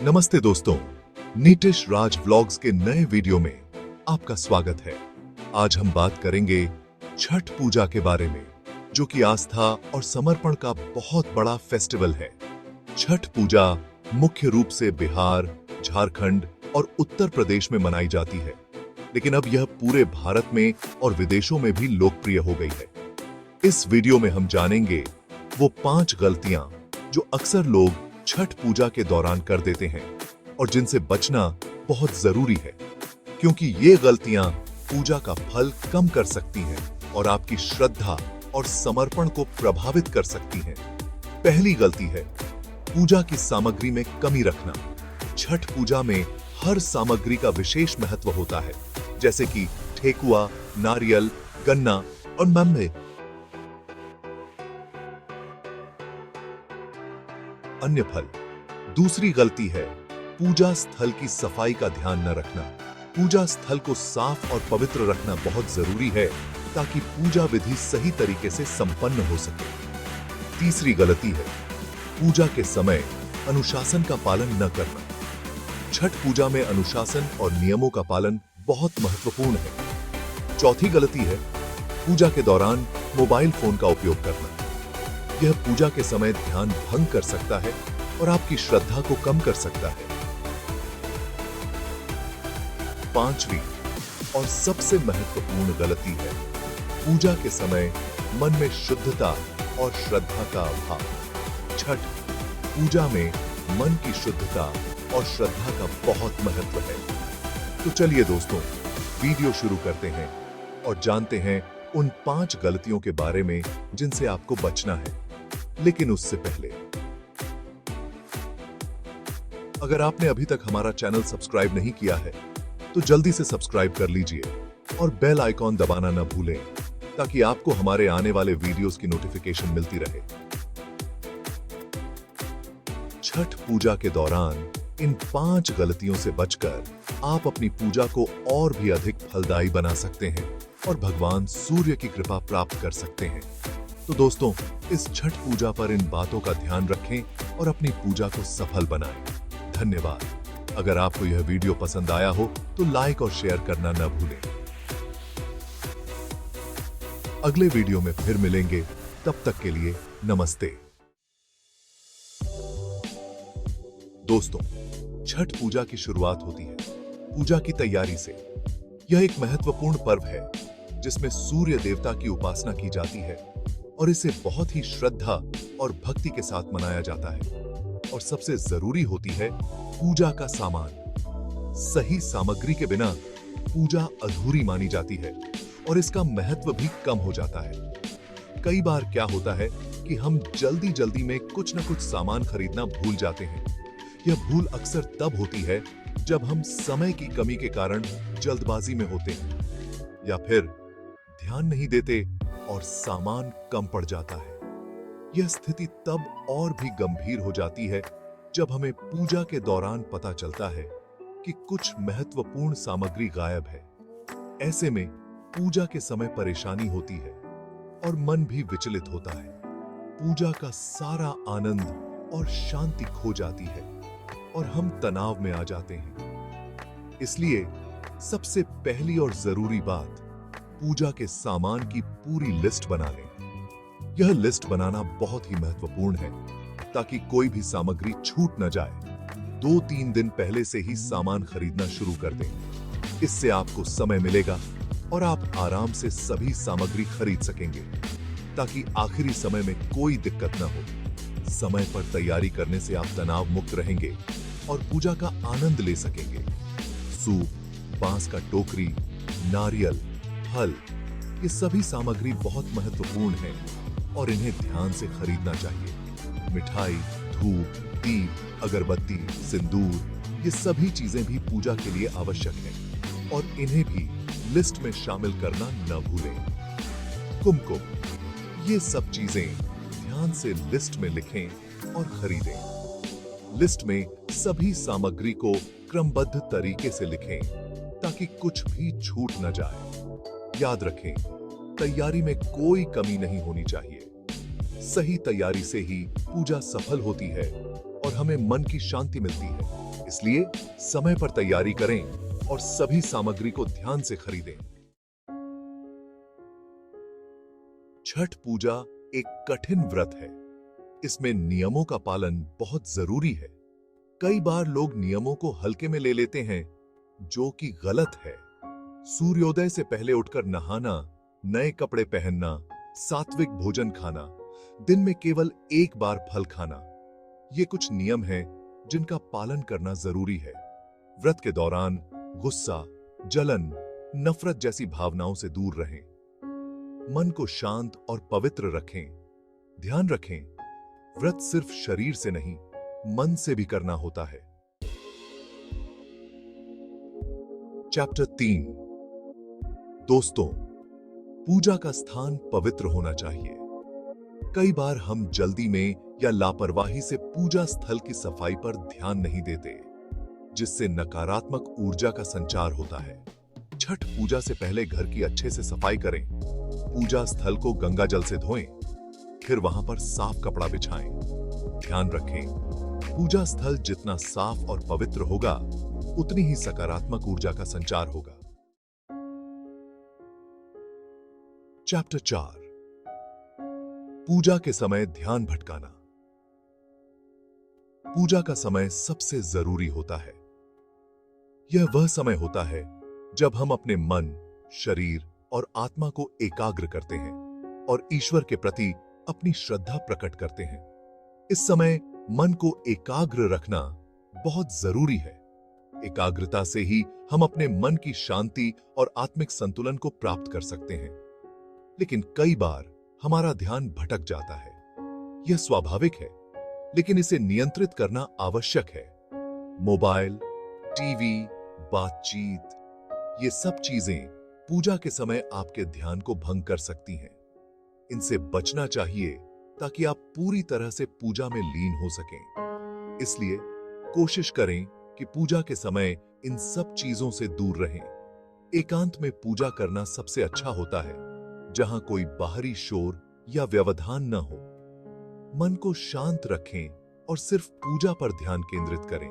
नमस्ते दोस्तों, नीतिश राज व्लॉग्स के नए वीडियो में आपका स्वागत है। आज हम बात करेंगे छठ पूजा के बारे में, जो कि आस्था और समर्पण का बहुत बड़ा फेस्टिवल है। छठ पूजा मुख्य रूप से बिहार, झारखंड और उत्तर प्रदेश में मनाई जाती है, लेकिन अब यह पूरे भारत में और विदेशों में भी लोकप्रिय हो गई है। इस वीडियो में हम जानेंगे वो 5 गलतियां जो अक्सर लोग छठ पूजा के दौरान कर देते हैं और जिनसे बचना बहुत जरूरी है, क्योंकि ये गलतियां पूजा का फल कम कर सकती हैं और आपकी श्रद्धा और समर्पण को प्रभावित कर सकती हैं। पहली गलती है पूजा की सामग्री में कमी रखना। छठ पूजा में हर सामग्री का विशेष महत्व होता है, जैसे कि ठेकुआ, नारियल, गन्ना और मम्मे। अन्य फल। दूसरी गलती है पूजा स्थल की सफाई का ध्यान न रखना। पूजा स्थल को साफ और पवित्र रखना बहुत जरूरी है ताकि पूजा विधि सही तरीके से संपन्न हो सके। तीसरी गलती है पूजा के समय अनुशासन का पालन न करना। छठ पूजा में अनुशासन और नियमों का पालन बहुत महत्वपूर्ण है। चौथी गलती है पूजा के दौरान मोबाइल फोन का उपयोग करना। यह पूजा के समय ध्यान भंग कर सकता है और आपकी श्रद्धा को कम कर सकता है। पांचवी और सबसे महत्वपूर्ण गलती है पूजा के समय मन में शुद्धता और श्रद्धा का अभाव। छठ पूजा में मन की शुद्धता और श्रद्धा का बहुत महत्व है। तो चलिए दोस्तों, वीडियो शुरू करते हैं और जानते हैं उन 5 गलतियों के बारे में जिनसे आपको बचना है। लेकिन उससे पहले, अगर आपने अभी तक हमारा चैनल सब्सक्राइब नहीं किया है तो जल्दी से सब्सक्राइब कर लीजिए और बेल आइकॉन दबाना न भूलें, ताकि आपको हमारे आने वाले वीडियोस की नोटिफिकेशन मिलती रहे। छठ पूजा के दौरान इन 5 गलतियों से बचकर आप अपनी पूजा को और भी अधिक फलदायी बना सकते हैं और भगवान सूर्य की कृपा प्राप्त कर सकते हैं। तो दोस्तों, इस छठ पूजा पर इन बातों का ध्यान रखें और अपनी पूजा को सफल बनाएं। धन्यवाद। अगर आपको यह वीडियो पसंद आया हो तो लाइक और शेयर करना न भूलें। अगले वीडियो में फिर मिलेंगे, तब तक के लिए नमस्ते। दोस्तों, छठ पूजा की शुरुआत होती है पूजा की तैयारी से। यह एक महत्वपूर्ण पर्व है जिसमें सूर्य देवता की उपासना की जाती है और इसे बहुत ही श्रद्धा और भक्ति के साथ मनाया जाता है। और सबसे जरूरी होती है पूजा का सामान। सही सामग्री के बिना पूजा अधूरी मानी जाती है और इसका महत्व भी कम हो जाता है। कई बार क्या होता है कि हम जल्दी जल्दी में कुछ न कुछ सामान खरीदना भूल जाते हैं। यह भूल अक्सर तब होती है जब हम समय की कमी के कारण जल्दबाजी में होते हैं या फिर ध्यान नहीं देते और सामान कम पड़ जाता है। यह स्थिति तब और भी गंभीर हो जाती है जब हमें पूजा के दौरान पता चलता है कि कुछ महत्वपूर्ण सामग्री गायब है। ऐसे में पूजा के समय परेशानी होती है और मन भी विचलित होता है। पूजा का सारा आनंद और शांति खो जाती है और हम तनाव में आ जाते हैं। इसलिए सबसे पहली और जरूरी बात, पूजा के सामान की पूरी लिस्ट बना लें। यह लिस्ट बनाना बहुत ही महत्वपूर्ण है ताकि कोई भी सामग्री छूट न जाए। 2-3 दिन पहले से ही सामान खरीदना शुरू कर दें। इससे आपको समय मिलेगा और आप आराम से सभी सामग्री खरीद सकेंगे, ताकि आखिरी समय में कोई दिक्कत न हो। समय पर तैयारी करने से आप तनाव मुक्त रहेंगे और पूजा का आनंद ले सकेंगे। सूप, बांस का टोकरी, नारियल, फल, ये सभी सामग्री बहुत महत्वपूर्ण है और इन्हें ध्यान से खरीदना चाहिए। मिठाई, धूप, दीप, अगरबत्ती, सिंदूर, ये सभी चीजें भी पूजा के लिए आवश्यक हैं और इन्हें भी लिस्ट में शामिल करना न भूलें। कुमकुम, ये सब चीजें ध्यान से लिस्ट में लिखें और खरीदें। लिस्ट में सभी सामग्री को क्रमबद्ध तरीके से लिखें ताकि कुछ भी छूट न जाए। याद रखें, तैयारी में कोई कमी नहीं होनी चाहिए। सही तैयारी से ही पूजा सफल होती है और और हमें मन की शांति मिलती है। इसलिए समय पर तैयारी करें और सभी सामग्री को ध्यान से खरीदें। छठ पूजा एक कठिन व्रत है। इसमें नियमों का पालन बहुत जरूरी है। कई बार लोग नियमों को हल्के में ले लेते हैं, जो कि गलत है। सूर्योदय से पहले उठकर नहाना, नए कपड़े पहनना, सात्विक भोजन खाना, दिन में केवल एक बार फल खाना, ये कुछ नियम हैं जिनका पालन करना जरूरी है। व्रत के दौरान गुस्सा, जलन, नफरत जैसी भावनाओं से दूर रहें। मन को शांत और पवित्र रखें। ध्यान रखें, व्रत सिर्फ शरीर से नहीं, मन से भी करना होता है। चैप्टर 3। दोस्तों, पूजा का स्थान पवित्र होना चाहिए। कई बार हम जल्दी में या लापरवाही से पूजा स्थल की सफाई पर ध्यान नहीं देते, जिससे नकारात्मक ऊर्जा का संचार होता है। छठ पूजा से पहले घर की अच्छे से सफाई करें। पूजा स्थल को गंगा जल से धोएं, फिर वहां पर साफ कपड़ा बिछाएं। ध्यान रखें, पूजा स्थल जितना साफ और पवित्र होगा, उतनी ही सकारात्मक ऊर्जा का संचार होगा। चैप्टर 4। पूजा के समय ध्यान भटकाना। पूजा का समय सबसे जरूरी होता है। यह वह समय होता है जब हम अपने मन, शरीर और आत्मा को एकाग्र करते हैं और ईश्वर के प्रति अपनी श्रद्धा प्रकट करते हैं। इस समय मन को एकाग्र रखना बहुत जरूरी है। एकाग्रता से ही हम अपने मन की शांति और आत्मिक संतुलन को प्राप्त कर सकते हैं। लेकिन कई बार हमारा ध्यान भटक जाता है। यह स्वाभाविक है, लेकिन इसे नियंत्रित करना आवश्यक है। मोबाइल, टीवी, बातचीत, ये सब चीजें पूजा के समय आपके ध्यान को भंग कर सकती हैं। इनसे बचना चाहिए ताकि आप पूरी तरह से पूजा में लीन हो सकें। इसलिए कोशिश करें कि पूजा के समय इन सब चीजों से दूर रहें। एकांत में पूजा करना सबसे अच्छा होता है, जहां कोई बाहरी शोर या व्यवधान न हो। मन को शांत रखें और सिर्फ पूजा पर ध्यान केंद्रित करें।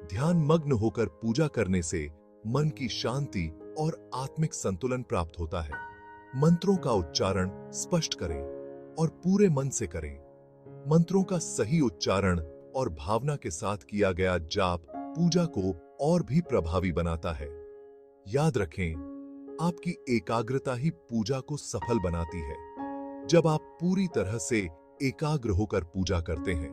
ध्यान मग्न होकर पूजा करने से मन की शांति और आत्मिक संतुलन प्राप्त होता है। मंत्रों का उच्चारण स्पष्ट करें और पूरे मन से करें। मंत्रों का सही उच्चारण और भावना के साथ किया गया जाप पूजा को और भी प्रभावी बनाता है। याद रखें, आपकी एकाग्रता ही पूजा को सफल बनाती है। जब आप पूरी तरह से एकाग्र होकर पूजा करते हैं,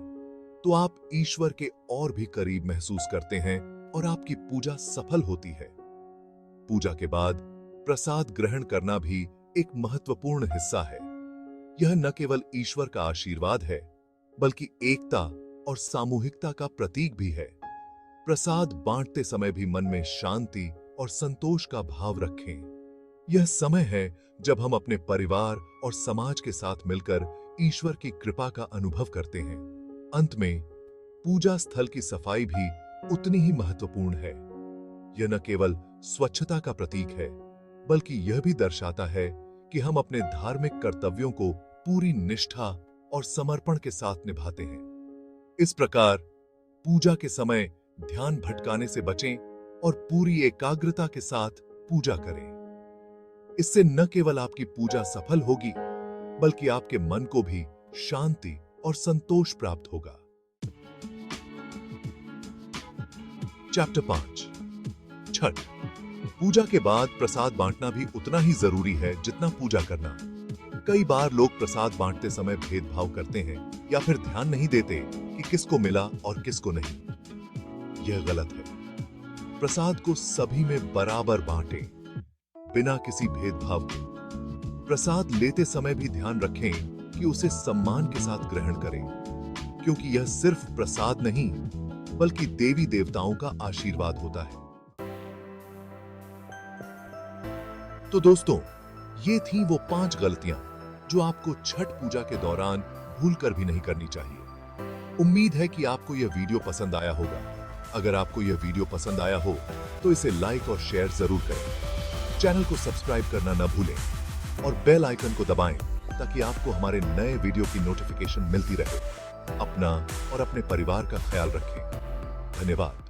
तो आप ईश्वर के और भी करीब महसूस करते हैं और आपकी पूजा सफल होती है। पूजा के बाद प्रसाद ग्रहण करना भी एक महत्वपूर्ण हिस्सा है। यह न केवल ईश्वर का आशीर्वाद है, बल्कि एकता और सामूहिकता का प्रतीक भी है। प्रसाद बांटते समय भी मन में शांति और संतोष का भाव रखें। यह समय है जब हम अपने परिवार और समाज के साथ मिलकर ईश्वर की कृपा का अनुभव करते हैं। अंत में पूजा स्थल की सफाई भी उतनी ही महत्वपूर्ण है। यह न केवल स्वच्छता का प्रतीक है, बल्कि यह भी दर्शाता है कि हम अपने धार्मिक कर्तव्यों को पूरी निष्ठा और समर्पण के साथ निभाते हैं। इस प्रकार पूजा के समय ध्यान भटकाने से बचें और पूरी एकाग्रता के साथ पूजा करें। इससे न केवल आपकी पूजा सफल होगी, बल्कि आपके मन को भी शांति और संतोष प्राप्त होगा। चैप्टर 5। छठ। पूजा के बाद प्रसाद बांटना भी उतना ही जरूरी है जितना पूजा करना। कई बार लोग प्रसाद बांटते समय भेदभाव करते हैं या फिर ध्यान नहीं देते कि किसको मिला और किसको नहीं। यह गलत है। प्रसाद को सभी में बराबर बांटें, बिना किसी भेदभाव के। प्रसाद लेते समय भी ध्यान रखें कि उसे सम्मान के साथ ग्रहण करें, क्योंकि यह सिर्फ प्रसाद नहीं, बल्कि देवी देवताओं का आशीर्वाद होता है। तो दोस्तों, ये थी वो 5 गलतियां जो आपको छठ पूजा के दौरान भूलकर भी नहीं करनी चाहिए। उम्मीद है कि आपको यह वीडियो पसंद आया होगा। अगर आपको यह वीडियो पसंद आया हो तो इसे लाइक और शेयर जरूर करें। चैनल को सब्सक्राइब करना न भूलें और बेल आइकन को दबाएं ताकि आपको हमारे नए वीडियो की नोटिफिकेशन मिलती रहे। अपना और अपने परिवार का ख्याल रखें। धन्यवाद।